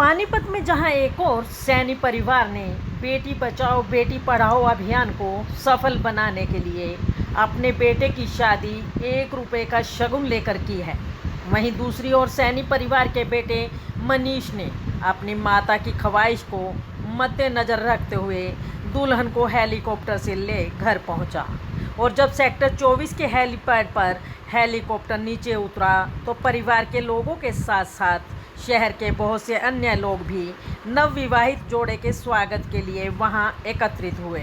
पानीपत में जहां एक और सैनी परिवार ने बेटी बचाओ बेटी पढ़ाओ अभियान को सफल बनाने के लिए अपने बेटे की शादी 1 रुपये का शगुन लेकर की है, वहीं दूसरी ओर सैनी परिवार के बेटे मनीष ने अपनी माता की ख्वाहिश को मद्देनज़र रखते हुए दुल्हन को हेलीकॉप्टर से ले घर पहुंचा। और जब सेक्टर 24 के हेलीपैड पर हेलीकॉप्टर नीचे उतरा तो परिवार के लोगों के साथ साथ शहर के बहुत से अन्य लोग भी नवविवाहित जोड़े के स्वागत के लिए वहां एकत्रित हुए।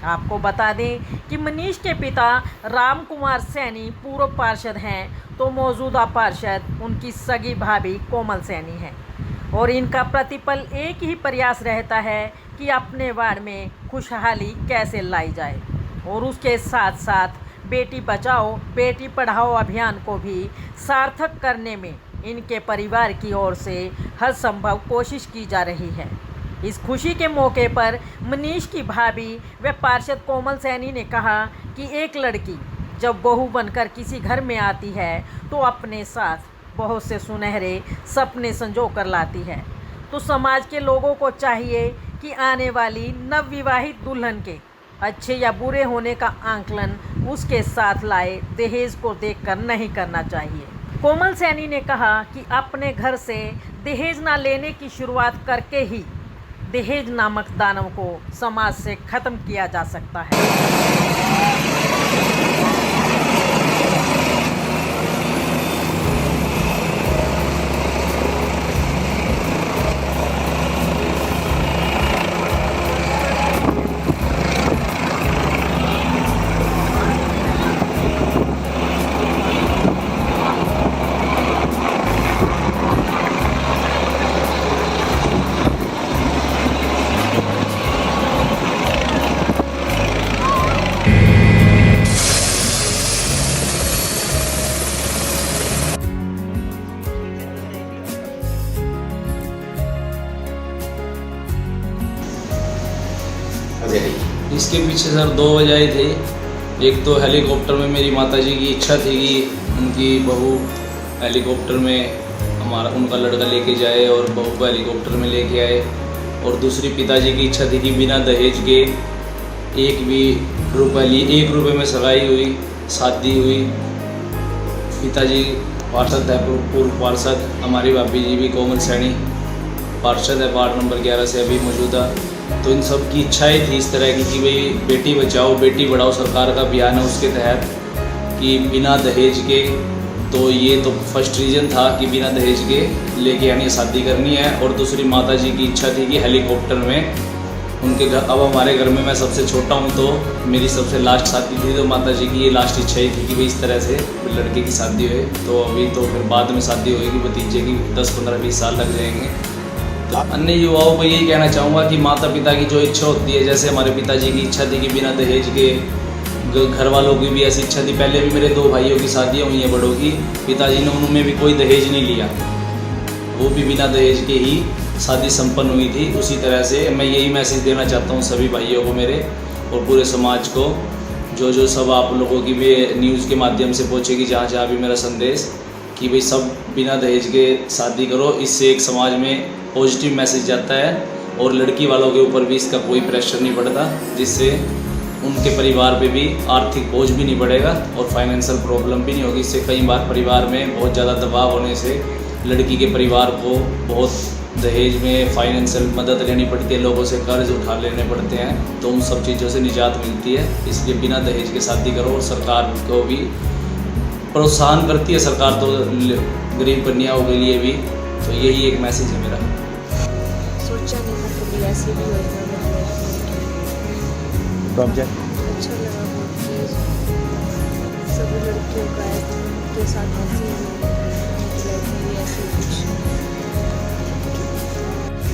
आपको बता दें कि मनीष के पिता राम कुमार सैनी पूर्व पार्षद हैं, तो मौजूदा पार्षद उनकी सगी भाभी कोमल सैनी हैं और इनका प्रतिपल एक ही प्रयास रहता है कि अपने वार्ड में खुशहाली कैसे लाई जाए और उसके साथ साथ बेटी बचाओ बेटी पढ़ाओ अभियान को भी सार्थक करने में इनके परिवार की ओर से हर संभव कोशिश की जा रही है। इस खुशी के मौके पर मनीष की भाभी व पार्षद कोमल सैनी ने कहा कि एक लड़की जब बहू बनकर किसी घर में आती है तो अपने साथ बहुत से सुनहरे सपने संजो कर लाती है, तो समाज के लोगों को चाहिए कि आने वाली नवविवाहित दुल्हन के अच्छे या बुरे होने का आंकलन उसके साथ लाए दहेज को देखकर नहीं करना चाहिए। कोमल सैनी ने कहा कि अपने घर से दहेज ना लेने की शुरुआत करके ही दहेज नामक दानव को समाज से खत्म किया जा सकता है। इसके पीछे सर 2 वजह थे। एक तो हेलीकॉप्टर में मेरी माताजी की इच्छा थी कि उनकी बहू हेलीकॉप्टर में उनका लड़का लेके जाए और बहू को हेलीकॉप्टर में लेके आए, और दूसरी पिताजी की इच्छा थी कि बिना दहेज के 1 रुपये में सगाई हुई, शादी हुई। पिताजी पार्षद है, पूर्व पार्षद, हमारी भाभी जी भी कोमल सैनी पार्षद है वार्ड नंबर 11 से अभी मौजूदा। तो इन सब की इच्छाएं थी इस तरह की कि भाई बेटी बचाओ बेटी पढ़ाओ सरकार का अभियान है, उसके तहत कि बिना दहेज के, तो ये तो फर्स्ट रीज़न था कि बिना दहेज के लेके यानी शादी करनी है। और दूसरी माताजी की इच्छा थी कि हेलीकॉप्टर में उनके घर, अब हमारे घर में मैं सबसे छोटा हूँ तो मेरी सबसे लास्ट शादी थी, तो माताजी की ये लास्ट इच्छा ही थी कि भाई इस तरह से लड़के की शादी हुए। तो अभी तो फिर बाद में शादी होगी, भतीजे की 10, 15, 20 साल लग जाएंगे। तो अन्य युवाओं को यही कहना चाहूँगा कि माता पिता की जो इच्छा होती है, जैसे हमारे पिताजी की इच्छा थी कि बिना दहेज के, घर वालों की भी ऐसी इच्छा थी। पहले भी मेरे 2 भाइयों की शादियाँ हुई हैं बड़ों की, पिताजी ने उनमें भी कोई दहेज नहीं लिया, वो भी बिना दहेज के ही शादी संपन्न हुई थी। उसी तरह से मैं यही मैसेज देना चाहता हूँ सभी भाइयों को मेरे और पूरे समाज को, जो सब आप लोगों की भी न्यूज़ के माध्यम से पहुँचेगी जहाँ जहाँ भी मेरा संदेश, कि भाई सब बिना दहेज के शादी करो। इससे एक समाज में पॉजिटिव मैसेज जाता है और लड़की वालों के ऊपर भी इसका कोई प्रेशर नहीं पड़ता, जिससे उनके परिवार पे भी आर्थिक बोझ भी नहीं पड़ेगा और फाइनेंशियल प्रॉब्लम भी नहीं होगी। इससे कई बार परिवार में बहुत ज़्यादा दबाव होने से लड़की के परिवार को बहुत दहेज में फाइनेंशियल मदद लेनी पड़ती है, लोगों से कर्ज उठा लेने पड़ते हैं, तो उन सब चीज़ों से निजात मिलती है। इसलिए बिना दहेज के शादी करो, और सरकार को भी प्रोत्साहन करती है सरकार तो गरीब कन्याओं के लिए भी। तो यही एक मैसेज है मेरा। सोचा नहीं था कभी ऐसे भी होगा। अच्छा लगा कि सभी लड़कियों का के साथ ऐसे भी ऐसे कुछ।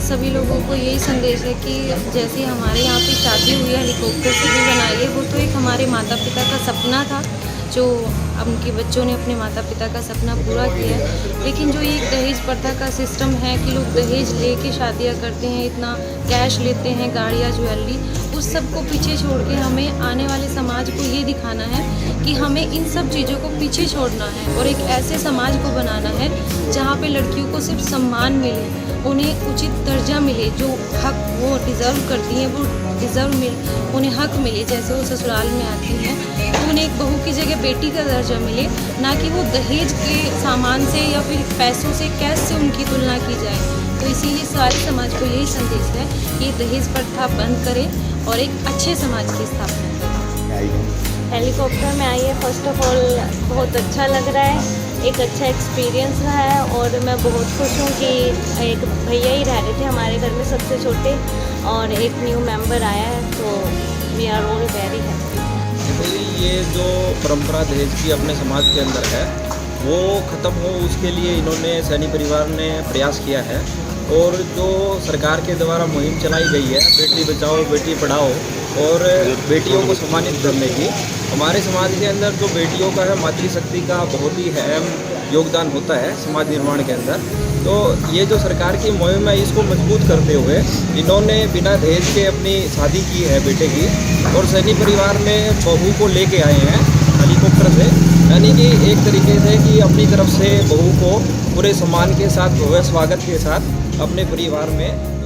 सभी लोगों को यही संदेश है कि जैसे हमारे यहाँ पे शादी हुई हेलीकॉप्टर से भी बनाई है, वो तो एक हमारे माता पिता का सपना था उनके बच्चों ने अपने माता पिता का सपना पूरा किया है। लेकिन जो ये दहेज प्रथा का सिस्टम है कि लोग दहेज लेके शादियां करते हैं, इतना कैश लेते हैं, गाड़ियाँ, ज्वेलरी, उस सब को पीछे छोड़ के हमें आने वाले समाज को ये दिखाना है कि हमें इन सब चीज़ों को पीछे छोड़ना है और एक ऐसे समाज को बनाना है जहाँ पे लड़कियों को सिर्फ सम्मान मिले, उन्हें उचित दर्जा मिले, जो हक वो डिज़र्व करती हैं वो उन्हें हक मिले। जैसे वो ससुराल में आती हैं तो उन्हें एक बहू की जगह बेटी का दर्जा मिले, ना कि वो दहेज के सामान से या फिर पैसों से, कैश से उनकी तुलना की जाए। तो इसीलिए सारे समाज को यही संदेश है कि दहेज प्रथा बंद करें और एक अच्छे समाज की स्थापना करें। हेलीकॉप्टर में आई है, फर्स्ट ऑफ ऑल बहुत अच्छा लग रहा है, एक अच्छा एक्सपीरियंस रहा है और मैं बहुत खुश हूँ कि एक भैया ही रह रहे थे हमारे घर में सबसे छोटे और एक न्यू मेंबर आया है, तो we are all very happy. ये जो परंपरा दहेज की अपने समाज के अंदर है वो ख़त्म हो, उसके लिए इन्होंने सैनी परिवार ने प्रयास किया है और जो सरकार के द्वारा मुहिम चलाई गई है बेटी बचाओ बेटी पढ़ाओ और बेटियों को सम्मानित करने की, हमारे समाज के अंदर जो बेटियों का है मातृशक्ति का बहुत ही अहम योगदान होता है समाज निर्माण के अंदर। तो ये जो सरकार की मुहिम है इसको मजबूत करते हुए इन्होंने बिना दहेज के अपनी शादी की है बेटे की और सैनी परिवार में बहू को लेके आए हैं हेलीकॉप्टर से, यानी कि एक तरीके से कि अपनी तरफ से बहू को पूरे सम्मान के साथ भव्य स्वागत के साथ अपने परिवार में